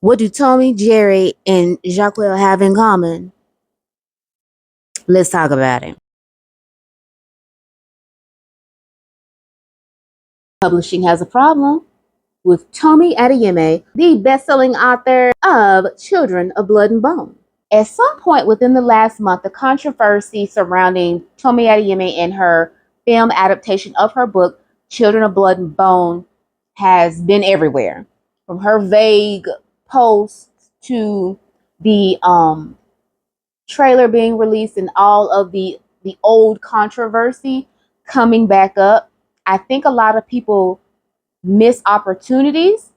What do Tomi, Jerry, and Jahquel have in common? Let's talk about it. Publishing has a problem with Tomi Adeyemi, the best-selling author of Children of Blood and Bone. At some point within the last month, the controversy surrounding Tomi Adeyemi and her film adaptation of her book, Children of Blood and Bone, has been everywhere. From her vague posts to the trailer being released and all of the old controversy coming back up. I think a lot of people miss opportunities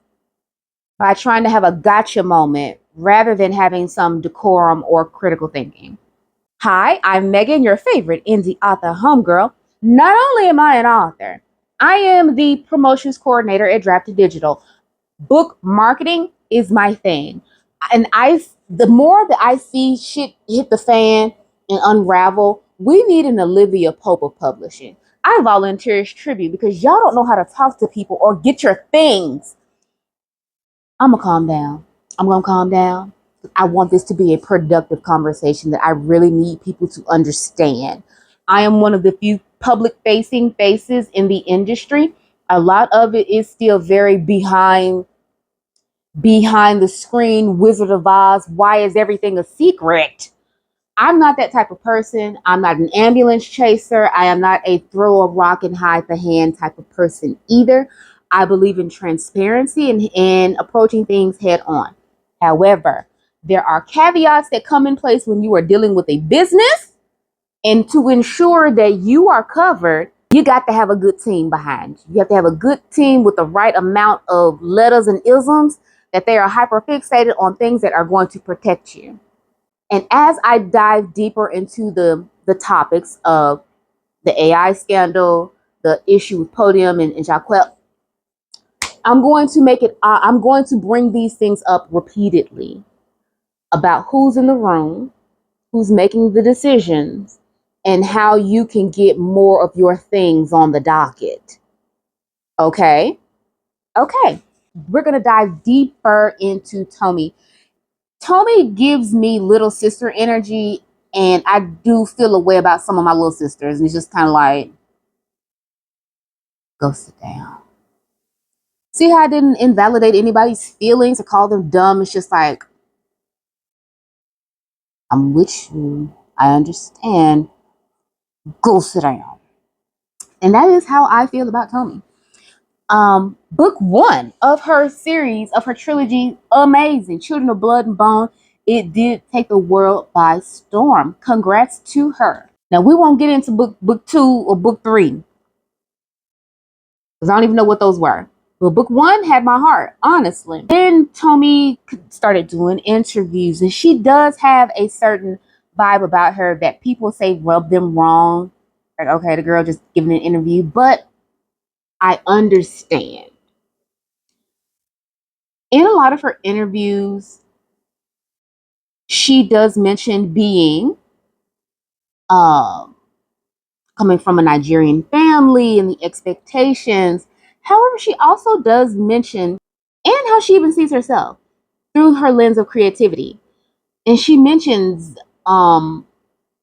by trying to have a gotcha moment rather than having some decorum or critical thinking. Hi, I'm Megan, your favorite indie author homegirl. Not only am I an author, I am the promotions coordinator at Drafted Digital. Book marketing is my thing. And the more that I see shit hit the fan and unravel, we need an Olivia Pope of publishing. I volunteer as tribute because y'all don't know how to talk to people or get your things. I'm gonna calm down. I'm gonna calm down. I want this to be a productive conversation that I really need people to understand. I am one of the few public facing faces in the industry. A lot of it is still very behind the screen, Wizard of Oz. Why is everything a secret? I'm not that type of person. I'm not an ambulance chaser. I am not a throw a rock and hide the hand type of person either. I believe in transparency and approaching things head on. However, there are caveats that come in place when you are dealing with a business, and to ensure that you are covered, you got to have a good team behind you. You have to have a good team with the right amount of letters and isms that they are hyper fixated on things that are going to protect you. And as I dive deeper into the topics of the AI scandal, the issue with Podium and Jahquel, I'm going to bring these things up repeatedly about who's in the room, who's making the decisions, and how you can get more of your things on the docket. Okay? Okay. We're going to dive deeper into Tomi. Tomi gives me little sister energy, and I do feel a way about some of my little sisters. And it's just kind of like, go sit down. See how I didn't invalidate anybody's feelings or call them dumb? It's just like, I'm with you. I understand. Go sit down. And that is how I feel about Tomi. Book one of her series, of her trilogy, amazing. Children of Blood and Bone. It did take the world by storm. Congrats to her. Now, we won't get into book two or book three, because I don't even know what those were. But book one had my heart, honestly. Then Tomi started doing interviews, and she does have a certain vibe about her that people say rub them wrong. Like, okay, the girl just giving an interview, but I understand. In a lot of her interviews, she does mention being coming from a Nigerian family and the expectations. However, she also does mention, and how she even sees herself through her lens of creativity. And she mentions, and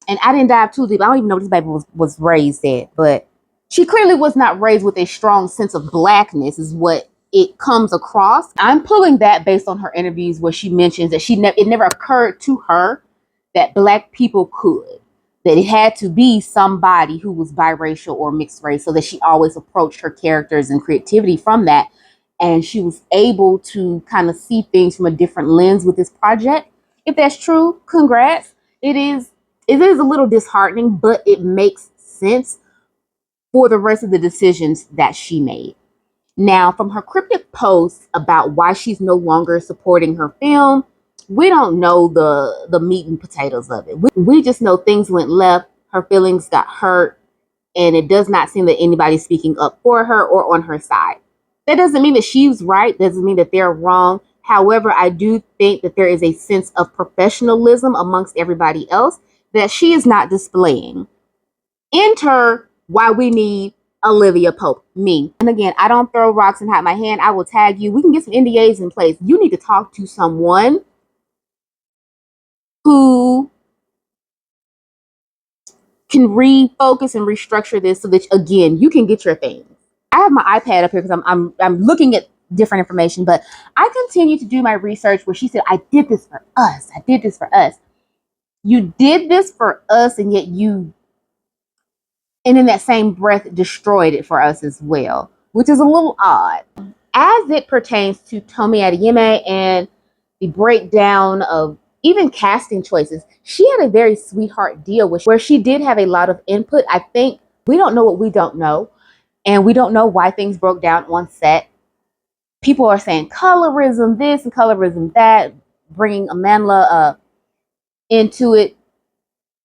I didn't dive too deep. I don't even know what this baby was raised at, but she clearly was not raised with a strong sense of blackness, is what it comes across. I'm pulling that based on her interviews where she mentions that it never occurred to her that Black people could, that it had to be somebody who was biracial or mixed race, so that she always approached her characters and creativity from that. And she was able to kind of see things from a different lens with this project. If that's true, congrats. It is a little disheartening, but it makes sense for the rest of the decisions that she made. Now, from her cryptic posts about why she's no longer supporting her film, we don't know the meat and potatoes of it. We just know things went left, her feelings got hurt, and it does not seem that anybody's speaking up for her or on her side. That doesn't mean that she's right, doesn't mean that they're wrong. However, I do think that there is a sense of professionalism amongst everybody else that she is not displaying. Enter why we need Olivia Pope, me. And again, I don't throw rocks and hide my hand. I will tag you. We can get some NDAs in place. You need to talk to someone who can refocus and restructure this so that, again, you can get your things. I have my iPad up here because I'm looking at different information, but I continue to do my research where she said, I did this for us. I did this for us. You did this for us, and yet you, and in that same breath, destroyed it for us as well, which is a little odd. As it pertains to Tomi Adeyemi and the breakdown of even casting choices, she had a very sweetheart deal where she did have a lot of input. I think we don't know what we don't know, and we don't know why things broke down on set. People are saying colorism this and colorism that, bringing Amandla into it.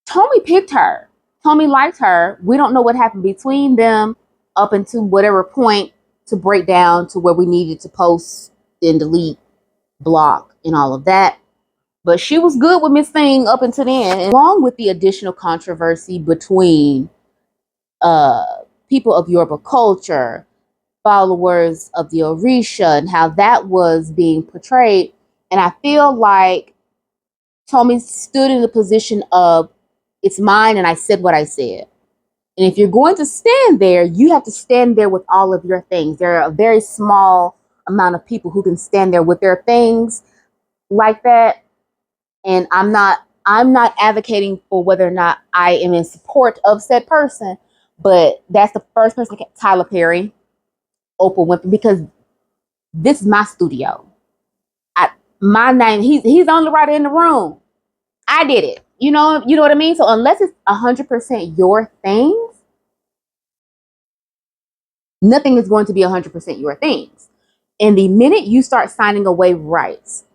Tomi picked her. Tomi liked her. We don't know what happened between them up until whatever point to break down to where we needed to post and delete, block, and all of that. But she was good with Miss Thing up until then, and along with the additional controversy between people of Yoruba culture, followers of the Orisha, and how that was being portrayed. And I feel like Tomi stood in the position of, it's mine and I said what I said. And if you're going to stand there, you have to stand there with all of your things. There are a very small amount of people who can stand there with their things like that. And I'm not advocating for whether or not I am in support of said person, but that's the first person, Tyler Perry, Oprah Winfrey, because this is my studio. My name, he's the only writer in the room. I did it. You know what I mean? So unless it's 100% your things, nothing is going to be 100% your things. And the minute you start signing away rights,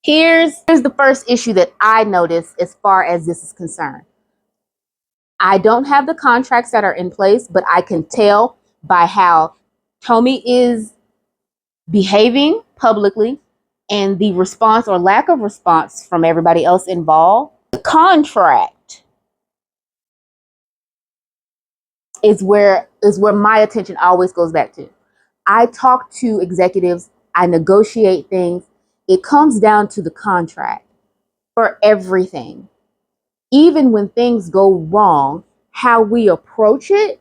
here's the first issue that I notice as far as this is concerned. I don't have the contracts that are in place, but I can tell by how Tomi is behaving publicly and the response or lack of response from everybody else involved. The contract is where my attention always goes back to. I talk to executives, I negotiate things. It comes down to the contract for everything. Even when things go wrong, how we approach it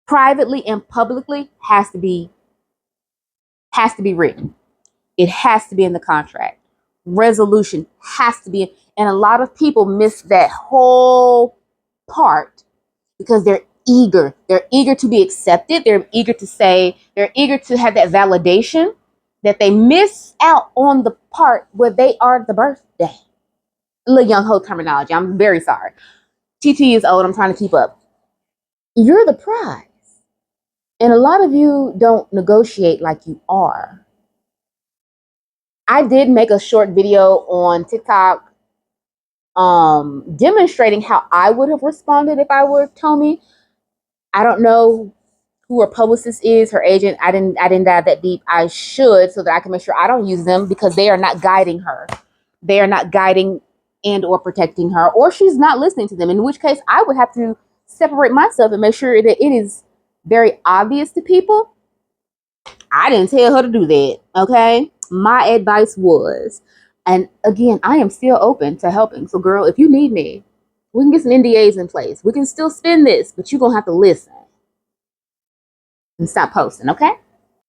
privately and publicly has to be written. It has to be in the contract. Resolution has to be, and a lot of people miss that whole part because they're eager. They're eager to be accepted. They're eager to say, they're eager to have that validation, that they miss out on the part where they are the birthday. A little young ho terminology. I'm very sorry. TT is old. I'm trying to keep up. You're the prize. And a lot of you don't negotiate like you are. I did make a short video on TikTok demonstrating how I would have responded if I were Tomi. I don't know who her publicist is, her agent. I didn't dive that deep. I should, so that I can make sure I don't use them, because they are not guiding her. They are not guiding and or protecting her, or she's not listening to them, in which case I would have to separate myself and make sure that it is very obvious to people. I didn't tell her to do that, okay? My advice was, and again, I am still open to helping. So girl, if you need me, we can get some NDAs in place. We can still spin this, but you're going to have to listen and stop posting, okay?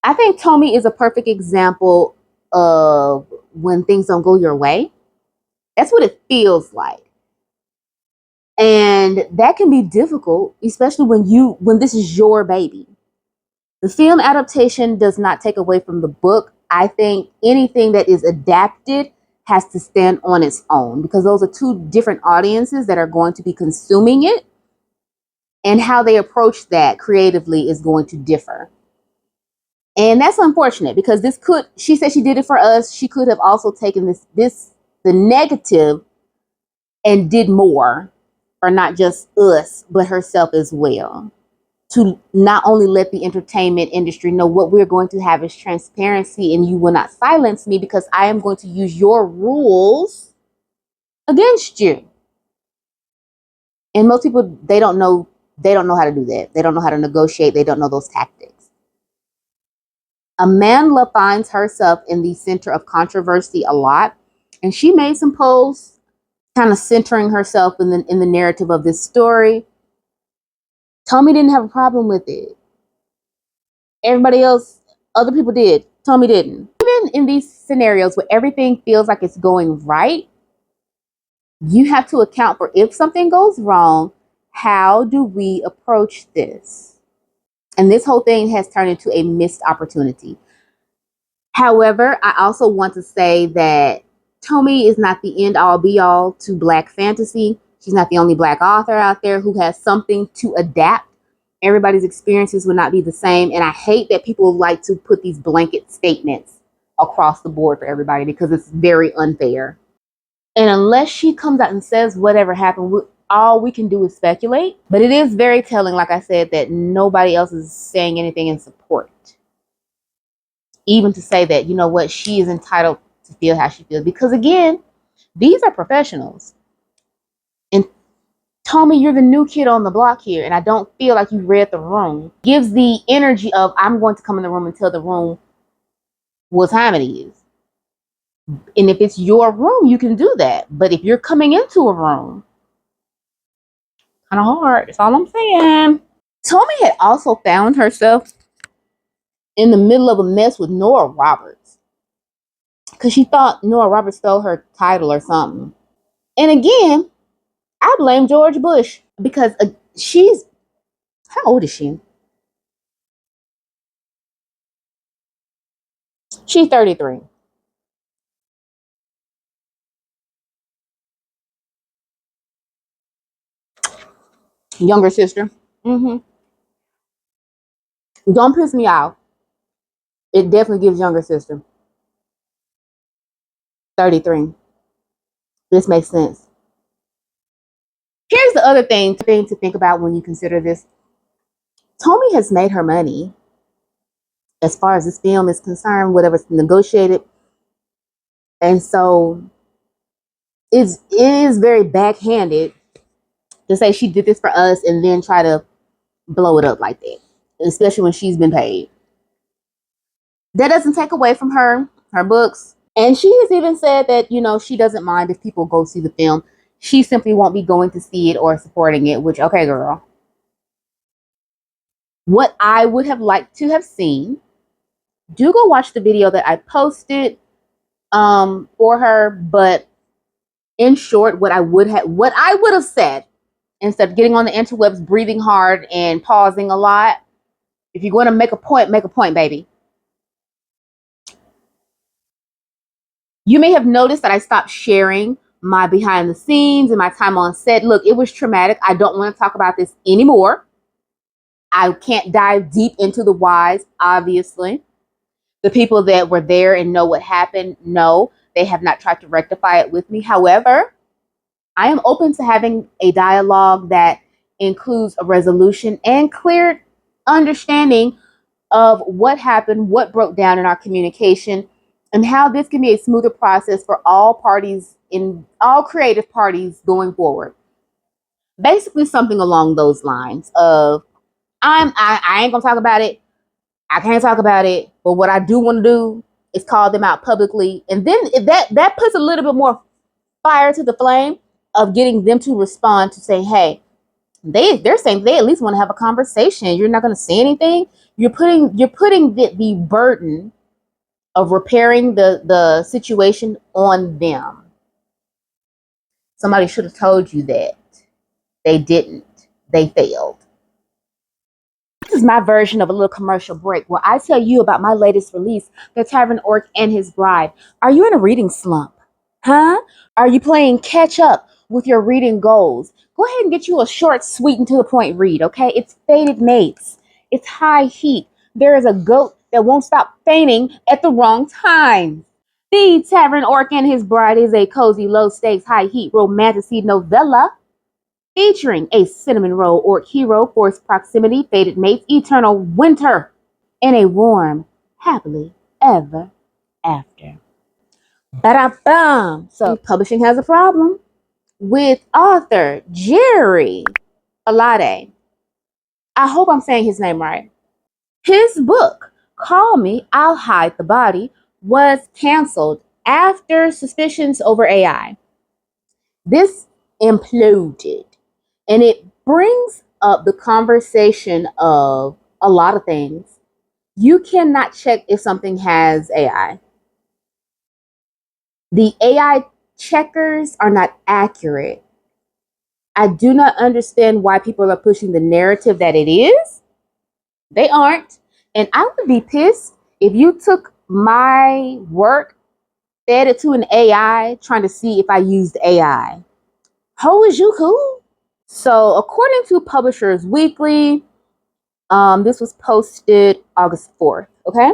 I think Tomi is a perfect example of when things don't go your way. That's what it feels like. And that can be difficult, especially when this is your baby. The film adaptation does not take away from the book. I think anything that is adapted has to stand on its own, because those are two different audiences that are going to be consuming it, and how they approach that creatively is going to differ. And that's unfortunate, because she said she did it for us. She could have also taken the negative and did more for not just us, but herself as well. To not only let the entertainment industry know what we're going to have is transparency, and you will not silence me because I am going to use your rules against you. And most people, they don't know They don't know how to do that. They don't know how to negotiate. They don't know those tactics. Amanda finds herself in the center of controversy a lot, and she made some posts kind of centering herself in the narrative of this story. Tomi didn't have a problem with it. Everybody else, other people did. Tomi didn't. Even in these scenarios where everything feels like it's going right, you have to account for if something goes wrong, how do we approach this? And this whole thing has turned into a missed opportunity. However, I also want to say that Tomi is not the end all be all to Black fantasy. She's not the only Black author out there who has something to adapt. Everybody's experiences will not be the same. And I hate that people like to put these blanket statements across the board for everybody because it's very unfair. And unless she comes out and says whatever happened, all we can do is speculate. But it is very telling, like I said, that nobody else is saying anything in support. Even to say that, you know what, she is entitled to feel how she feels. Because again, these are professionals. And Tomi, you're the new kid on the block here, and I don't feel like you read the room. Gives the energy of, I'm going to come in the room and tell the room what time it is. And if it's your room, you can do that. But if you're coming into a room, kind of hard. That's all I'm saying. Tomi had also found herself in the middle of a mess with Nora Roberts. Because she thought Nora Roberts stole her title or something. And again, I blame George Bush because she's, how old is she? She's 33. Younger sister. Don't piss me off. It definitely gives younger sister. 33. This makes sense. Here's the other thing to think about when you consider this. Tomi has made her money as far as this film is concerned, whatever's negotiated. And so it is very backhanded to say she did this for us and then try to blow it up like that, especially when she's been paid. That doesn't take away from her books. And she has even said that, you know, she doesn't mind if people go see the film. She simply won't be going to see it or supporting it, which, okay, girl. What I would have liked to have seen, do go watch the video that I posted for her. But in short, what I would have said, instead of getting on the interwebs, breathing hard and pausing a lot, if you're going to make a point, baby. You may have noticed that I stopped sharing my behind the scenes and my time on set. Look, it was traumatic. I don't want to talk about this anymore. I can't dive deep into the whys, obviously. The people that were there and know what happened, no, they have not tried to rectify it with me. However, I am open to having a dialogue that includes a resolution and clear understanding of what happened, what broke down in our communication, and how this can be a smoother process for all parties, in all creative parties going forward. Basically something along those lines of, I ain't gonna talk about it. I can't talk about it. But what I do want to do is call them out publicly. And then that puts a little bit more fire to the flame of getting them to respond to say, hey, they're saying they at least want to have a conversation. You're not going to say anything. You're putting the burden of repairing the situation on them. Somebody should have told you that. They didn't. They failed. This is my version of a little commercial break where I tell you about my latest release, The Tavern Orc and His Bride. Are you in a reading slump? Huh? Are you playing catch up with your reading goals? Go ahead and get you a short, sweet, and to the point read, okay? It's Fated Mates. It's high heat. There is a goat that won't stop fainting at the wrong time. The Tavern Orc and His Bride is a cozy, low-stakes, high-heat romantic novella featuring a cinnamon roll orc hero, forced proximity, fated mates, eternal winter, and a warm, happily ever after. Ba-da-bum. So publishing has a problem with author Jerry Falade. I hope I'm saying his name right. His book, Call Me, I'll Hide the Body, was canceled after suspicions over AI. This imploded, and it brings up the conversation of a lot of things. You cannot check if something has AI. The AI checkers are not accurate. I do not understand why people are pushing the narrative that it is. They aren't. And I would be pissed if you took my work, fed it to an AI, trying to see if I used AI. How is you cool? So, according to Publishers Weekly, this was posted August 4th, okay?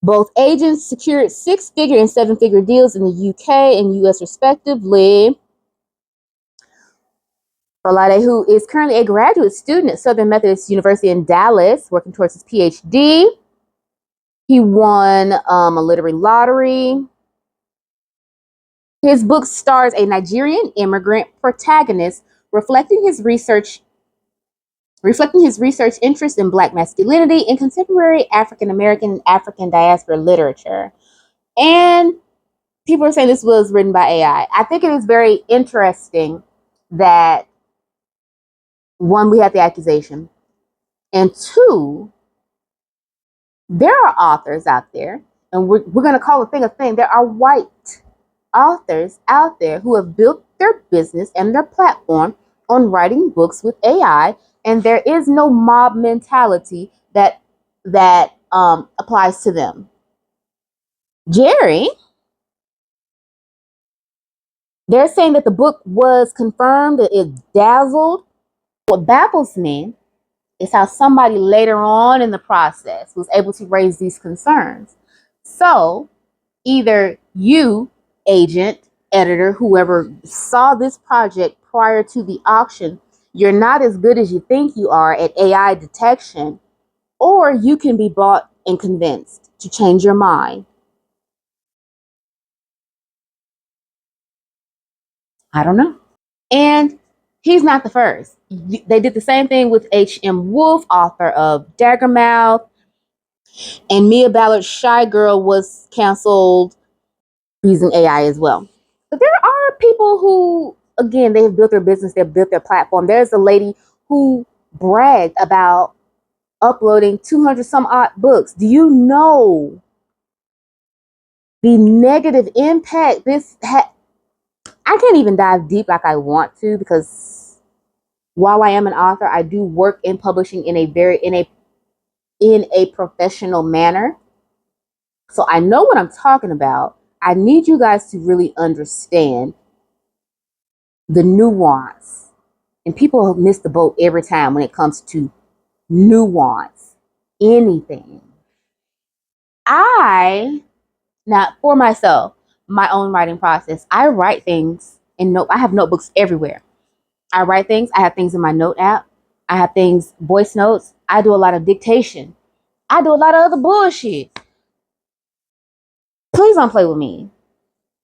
Both agents secured 6-figure and 7-figure deals in the UK and US respectively. Falade, who is currently a graduate student at Southern Methodist University in Dallas, working towards his PhD. He won a literary lottery. His book stars a Nigerian immigrant protagonist, reflecting his research interest in Black masculinity and contemporary African American and African diaspora literature. And people are saying this was written by AI. I think it is very interesting that, one, we had the accusation, and two, there are authors out there, and we're going to call a thing a thing. There are white authors out there who have built their business and their platform on writing books with AI, and there is no mob mentality that applies to them. Jerry, they're saying that the book was confirmed, that it dazzled. What baffles me is how somebody later on in the process was able to raise these concerns. So either you, agent, editor, whoever saw this project prior to the auction, you're not as good as you think you are at AI detection, or you can be bought and convinced to change your mind. I don't know. And he's not the first. They did the same thing with H.M. Wolf, author of Daggermouth, and Mia Ballard's Shy Girl was canceled using AI as well. But there are people who, again, they have built their business, they've built their platform. There's a lady who bragged about uploading 200 some odd books. Do you know the negative impact this had? I can't even dive deep like I want to, because while I am an author, I do work in publishing in a professional manner. So I know what I'm talking about. I need you guys to really understand the nuance. And people miss the boat every time when it comes to nuance. Anything. Now for myself, my own writing process, I write things in I have notebooks everywhere. I write things. I have things in my note app. I have things, voice notes. I do a lot of dictation. I do a lot of other bullshit. Please don't play with me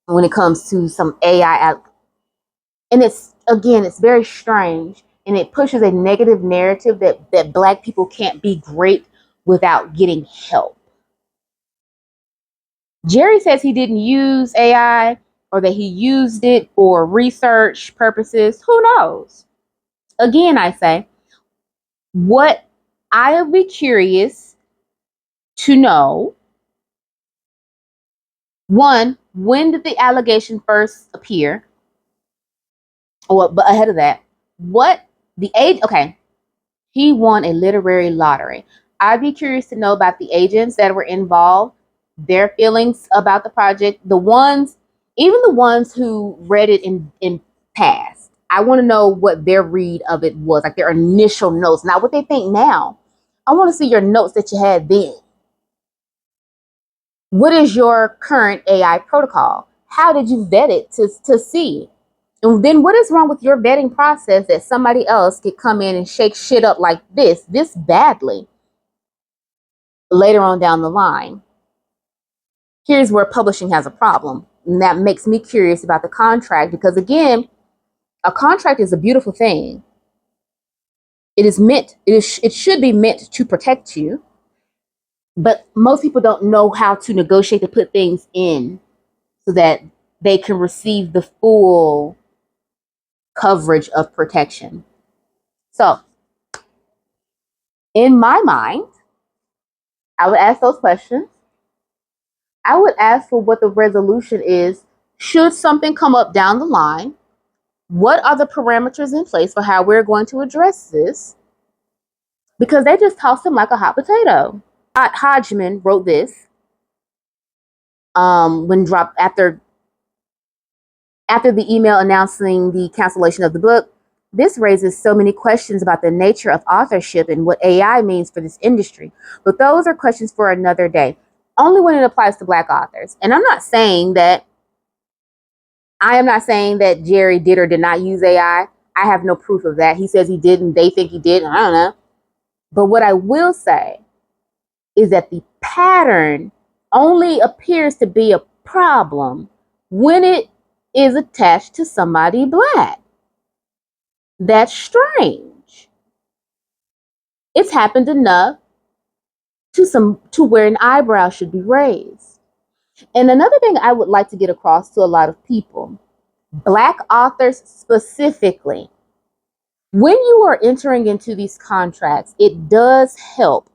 when it comes to some AI. And it's very strange, and it pushes a negative narrative that Black people can't be great without getting help. Jerry says he didn't use AI, or that he used it for research purposes. Who knows? Again, I say, what I would be curious to know, one, when did the allegation first appear? But ahead of that, what the age? Okay, he won a literary lottery. I'd be curious to know about the agents that were involved, their feelings about the project, even the ones who read it in past. I want to know what their read of it was, like their initial notes, not what they think now. I want to see your notes that you had then. What is your current AI protocol? How did you vet it to see? And then what is wrong with your vetting process that somebody else could come in and shake shit up like this badly later on down the line? Here's where publishing has a problem. And that makes me curious about the contract, because again, a contract is a beautiful thing. it should be meant to protect you, but most people don't know how to negotiate to put things in so that they can receive the full coverage of protection. So, in my mind, I would ask those questions. I would ask for what the resolution is. Should something come up down the line, what are the parameters in place for how we're going to address this? Because they just tossed him like a hot potato. Hodgman wrote this when dropped after the email announcing the cancellation of the book. This raises so many questions about the nature of authorship and what AI means for this industry. But those are questions for another day, only when it applies to Black authors. And I am not saying that Jerry did or did not use AI. I have no proof of that. He says he did and they think he did. I don't know. But what I will say is that the pattern only appears to be a problem when it is attached to somebody Black. That's strange. It's happened enough to where an eyebrow should be raised. And another thing I would like to get across to a lot of people, Black authors specifically, when you are entering into these contracts, it does help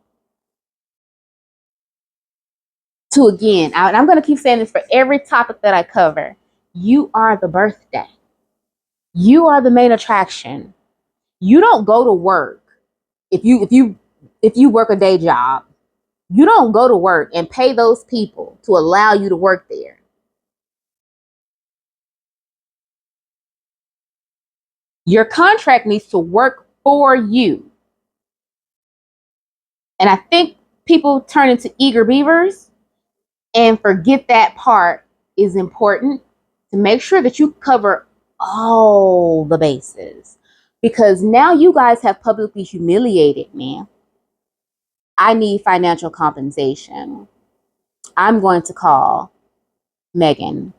to, again, and I'm going to keep saying this for every topic that I cover, you are the birthday. You are the main attraction. You don't go to work. If you work a day job, you don't go to work and pay those people to allow you to work there. Your contract needs to work for you. And I think people turn into eager beavers and forget that part is important, to make sure that you cover all the bases. Because now you guys have publicly humiliated me. I need financial compensation. I'm going to call Megan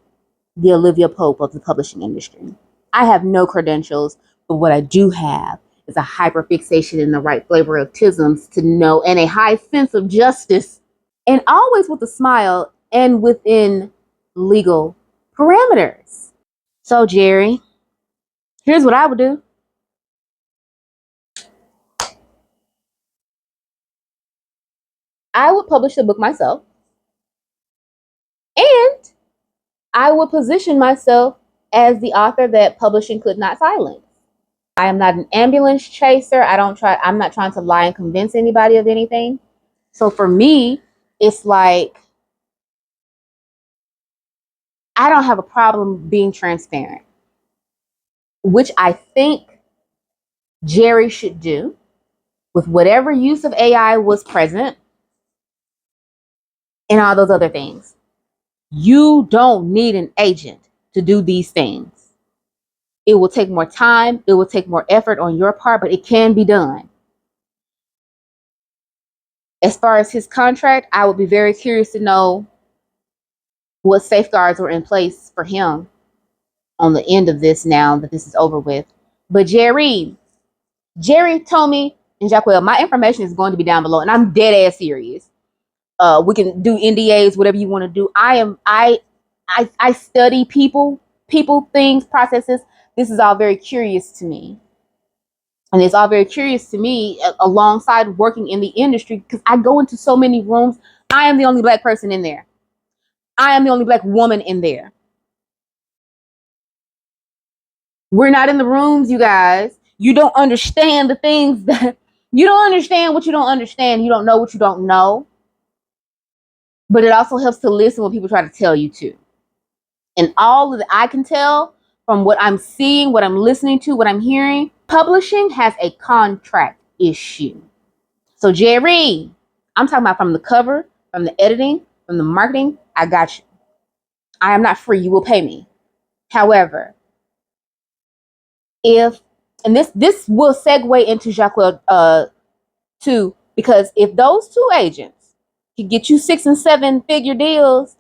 the Olivia Pope of the publishing industry. I have no credentials, but what I do have is a hyperfixation in the right flavor of tisms to know, and a high sense of justice, and always with a smile and within legal parameters. So, Jerry, here's what I would do. I would publish the book myself, and I would position myself as the author that publishing could not silence. I am not an ambulance chaser. I'm not trying to lie and convince anybody of anything. So for me, it's like, I don't have a problem being transparent, which I think Jerry should do with whatever use of AI was present and all those other things. You don't need an agent to do these things. It will take more time. It will take more effort on your part, but it can be done. As far as his contract, I would be very curious to know what safeguards were in place for him on the end of this now that this is over with. But Jerry, Tomi, and Jahquel, my information is going to be down below, and I'm dead ass serious. We can do NDAs, whatever you want to do. I study people, things, processes. This is all very curious to me. And it's all very curious to me alongside working in the industry, because I go into so many rooms. I am the only Black person in there. I am the only Black woman in there. We're not in the rooms, you guys. You don't understand the things that you don't understand what you don't understand. You don't know what you don't know. But it also helps to listen when people try to tell you to. And all of I can tell from what I'm seeing, what I'm listening to, what I'm hearing, publishing has a contract issue. So Jerry, I'm talking about from the cover, from the editing, from the marketing, I got you. I am not free. You will pay me. However, and this will segue into Jahquel too, because if those two agents can get you 6 and 7 figure deals,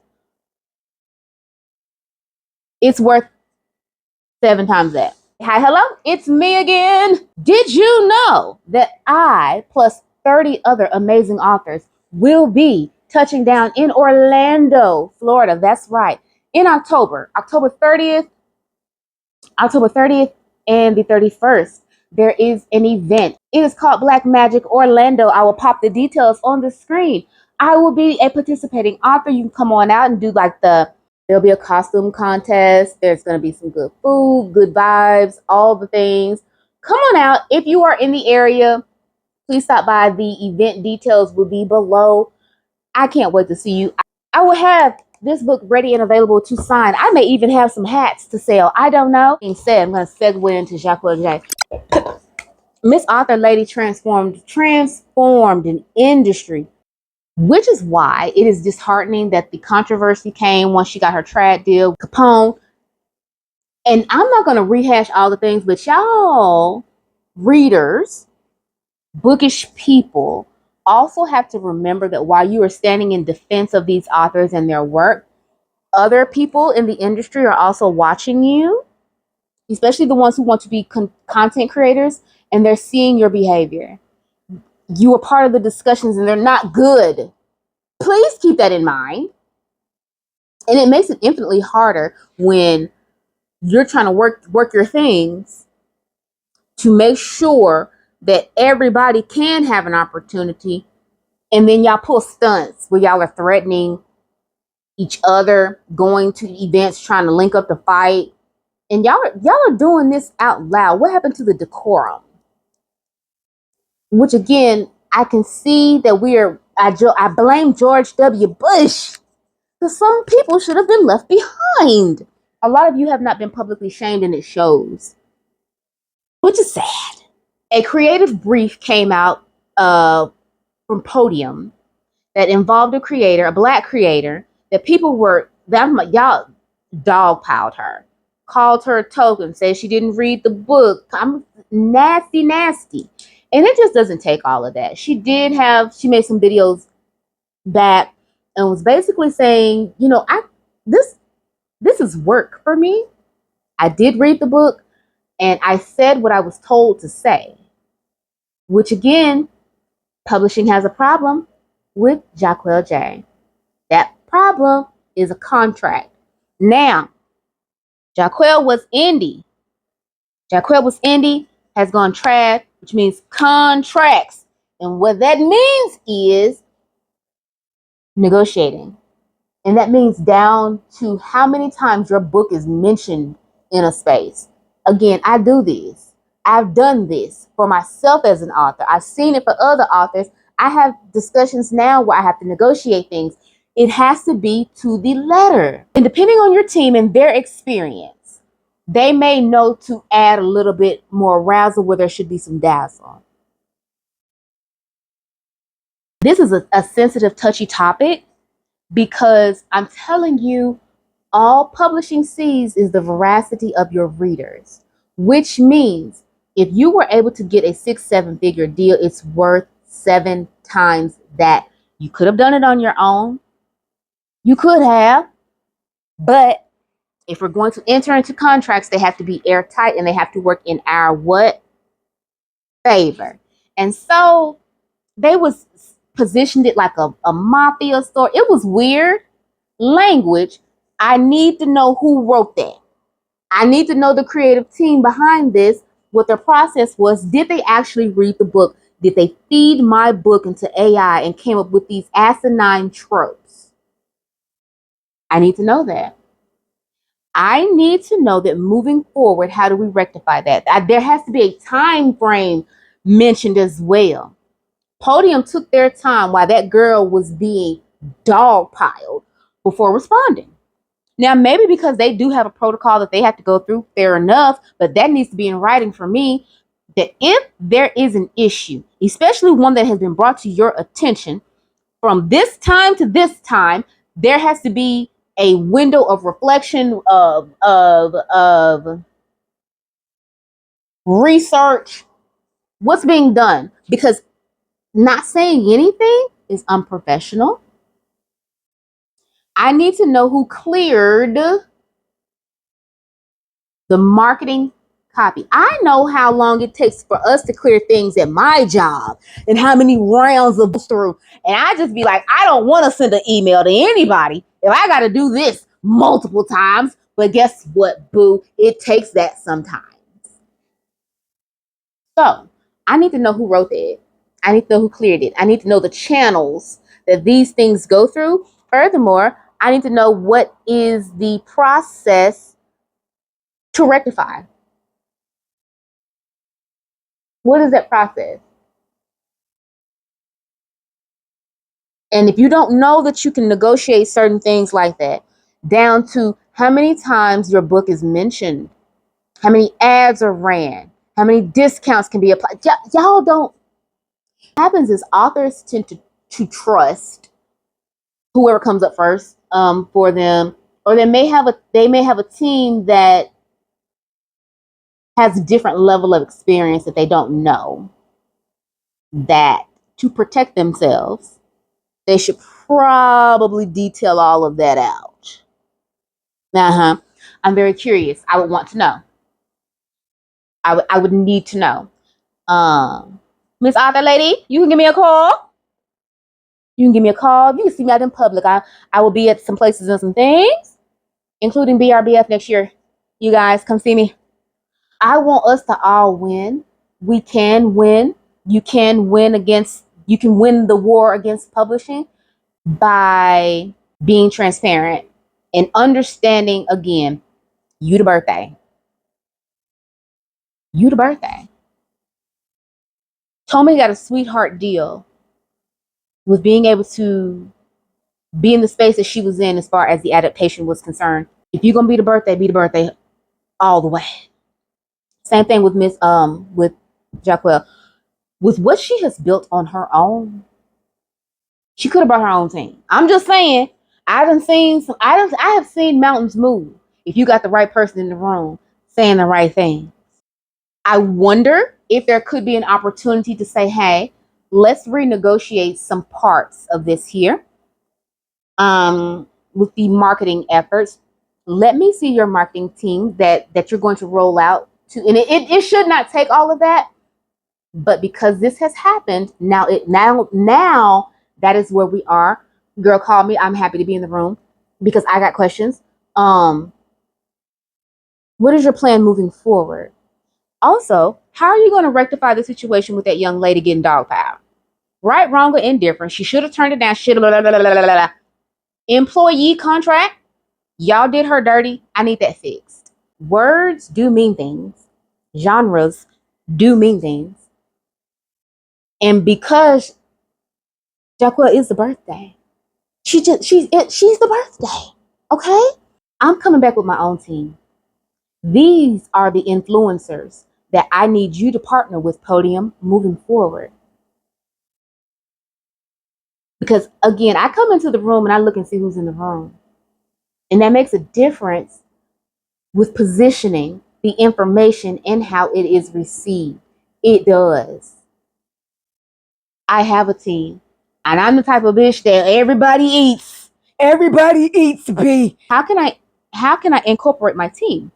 it's worth 7 times that. Hi, hello, it's me again. Did you know that I, plus 30 other amazing authors, will be touching down in Orlando, Florida? That's right. In October 30th, October 30th and the 31st, there is an event. It is called Black Magick Orlando. I will pop the details on the screen. I will be a participating author. You can come on out and do there'll be a costume contest. There's going to be some good food, good vibes, all the things. Come on out. If you are in the area, please stop by. The event details will be below. I can't wait to see you. I will have this book ready and available to sign. I may even have some hats to sell. I don't know. Instead, I'm going to segue into Jahquel J. Miss Author Lady transformed an industry, which is why it is disheartening that the controversy came once she got her trad deal with CAPONE. And I'm not going to rehash all the things, but y'all, readers, bookish people, also have to remember that while you are standing in defense of these authors and their work, other people in the industry are also watching you, especially the ones who want to be content creators, and they're seeing your behavior. You are part of the discussions and they're not good. Please keep that in mind. And it makes it infinitely harder when you're trying to work your things to make sure that everybody can have an opportunity, and then y'all pull stunts where y'all are threatening each other, going to events, trying to link up to fight. And y'all are doing this out loud. What happened to the decorum? Which again, I can see that I blame George W. Bush, because some people should have been left behind. A lot of you have not been publicly shamed, and it shows, which is sad. A creative brief came out from Podium that involved a black creator, that y'all dogpiled her, called her a token, said she didn't read the book. I'm nasty. And it just doesn't take all of that. She made some videos back and was basically saying, this is work for me. I did read the book and I said what I was told to say, which again, publishing has a problem with Jahquel J. That problem is a contract. Now, Jahquel was indie. Has gone trad, which means contracts. And what that means is negotiating. And that means down to how many times your book is mentioned in a space. Again, I do this. I've done this for myself as an author. I've seen it for other authors. I have discussions now where I have to negotiate things. It has to be to the letter. And depending on your team and their experience, they may know to add a little bit more razzle where there should be some dazzle. This is a sensitive, touchy topic, because I'm telling you, all publishing sees is the veracity of your readers, which means if you were able to get a 6-7 figure deal, it's worth 7 times that. You could have done it on your own. You could have, but if we're going to enter into contracts, they have to be airtight and they have to work in our what? Favor. And so they was positioned it like a mafia store. It was weird language. I need to know who wrote that. I need to know the creative team behind this, what their process was. Did they actually read the book? Did they feed my book into AI and came up with these asinine tropes? I need to know that. I need to know that moving forward, how do we rectify that? There has to be a time frame mentioned as well. Podium took their time while that girl was being dogpiled before responding. Now, maybe because they do have a protocol that they have to go through, fair enough, but that needs to be in writing for me, that if there is an issue, especially one that has been brought to your attention, from this time to this time, there has to be a window of reflection of research, what's being done, because not saying anything is unprofessional. I need to know who cleared the marketing copy. I know how long it takes for us to clear things at my job and how many rounds of through. And I just be like, I don't want to send an email to anybody if I got to do this multiple times. But guess what, boo? It takes that sometimes. So I need to know who wrote it. I need to know who cleared it. I need to know the channels that these things go through. Furthermore, I need to know what is the process to rectify. What is that process? And if you don't know that you can negotiate certain things like that, down to how many times your book is mentioned, how many ads are ran, how many discounts can be applied. Y'all don't. What happens is authors tend to trust whoever comes up first for them, or they may have a team that has a different level of experience that they don't know. That to protect themselves, they should probably detail all of that out. I'm very curious. I would want to know. I would need to know. Miss Author Lady, you can give me a call. You can give me a call. You can see me out in public. I will be at some places and some things, including BRBF next year. You guys come see me. I want us to all win. We can win. You can win the war against publishing by being transparent and understanding, again, you the birthday. You the birthday. Tomi got a sweetheart deal with being able to be in the space that she was in as far as the adaptation was concerned. If you're gonna be the birthday all the way. Same thing with with Jahquel. With what she has built on her own, she could have brought her own team. I'm just saying, I have seen mountains move if you got the right person in the room saying the right thing. I wonder if there could be an opportunity to say, hey, let's renegotiate some parts of this here. With the marketing efforts, let me see your marketing team that you're going to roll out to, and it should not take all of that, but because this has happened, now that is where we are. Girl, call me. I'm happy to be in the room because I got questions. What is your plan moving forward? Also, how are you going to rectify the situation with that young lady getting dogpiled? Right, wrong, or indifferent? She should have turned it down. Employee contract. Y'all did her dirty. I need that fixed. Words do mean things. Genres do mean things. And because Jahquel is the birthday, she's the birthday. Okay? I'm coming back with my own team. These are the influencers that I need you to partner with, Podium, moving forward. Because again, I come into the room and I look and see who's in the room. And that makes a difference with positioning the information and how it is received. It does. I have a team. And I'm the type of bitch that everybody eats. Everybody eats, B. How can I incorporate my team?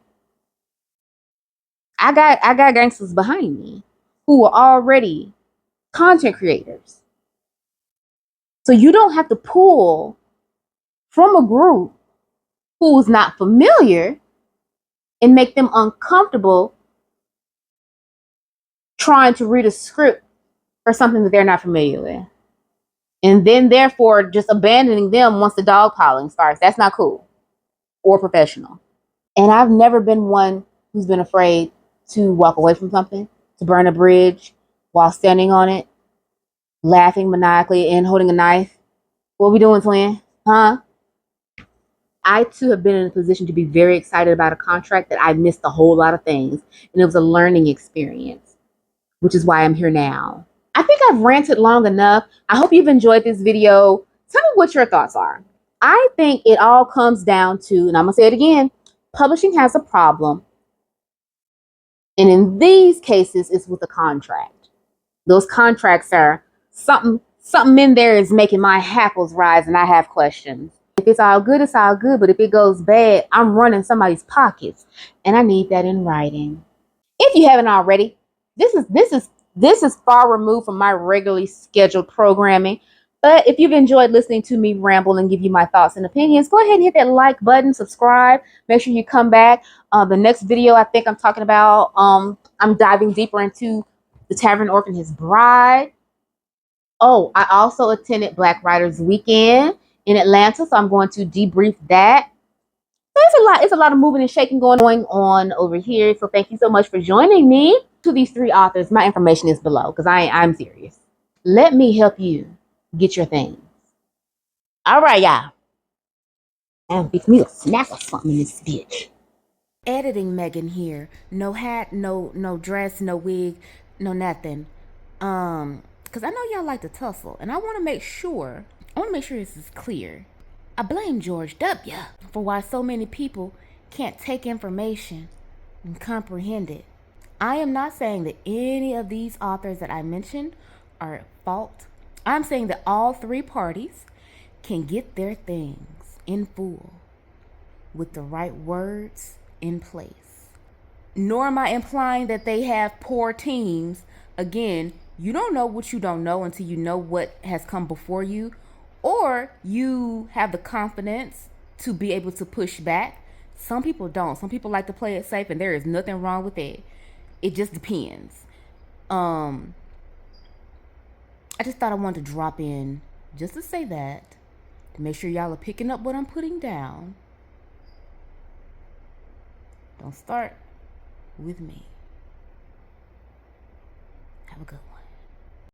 I got gangsters behind me who are already content creators. So you don't have to pull from a group who's not familiar and make them uncomfortable trying to read a script for something that they're not familiar with. And then therefore just abandoning them once the dogpiling starts. That's not cool or professional. And I've never been one who's been afraid to walk away from something, to burn a bridge while standing on it, laughing maniacally and holding a knife. What we doing, twin? Huh? I too have been in a position to be very excited about a contract that I missed a whole lot of things. And it was a learning experience, which is why I'm here now. I think I've ranted long enough. I hope you've enjoyed this video. Tell me what your thoughts are. I think it all comes down to, and I'm going to say it again, publishing has a problem. And in these cases, it's with a contract. Those contracts are something in there is making my hackles rise and I have questions. If it's all good, it's all good. But if it goes bad, I'm running somebody's pockets. And I need that in writing. If you haven't already, this is far removed from my regularly scheduled programming. But if you've enjoyed listening to me ramble and give you my thoughts and opinions, go ahead and hit that like button, subscribe. Make sure you come back. The next video I think I'm talking about, I'm diving deeper into the Tavern Orphan, his bride. Oh, I also attended Black Writers Weekend in Atlanta, so I'm going to debrief that. It's a lot of moving and shaking going on over here. So thank you so much for joining me. To these three authors, my information is below because I'm serious. Let me help you get your things. All right, y'all. I'm fix me a snack or something in this bitch. Editing Megan here. No hat, no dress, no wig, no nothing. Cause I know y'all like to tussle, and I want to make sure this is clear. I blame George W. for why so many people can't take information and comprehend it. I am not saying that any of these authors that I mentioned are at fault. I'm saying that all three parties can get their things in full with the right words in place. Nor am I implying that they have poor teams. Again, you don't know what you don't know until you know what has come before you, or you have the confidence to be able to push back. Some people don't. Some people like to play it safe, and there is nothing wrong with it. It just depends. I just thought I wanted to drop in just to say that, to make sure y'all are picking up what I'm putting down. Don't start with me. Have a good one.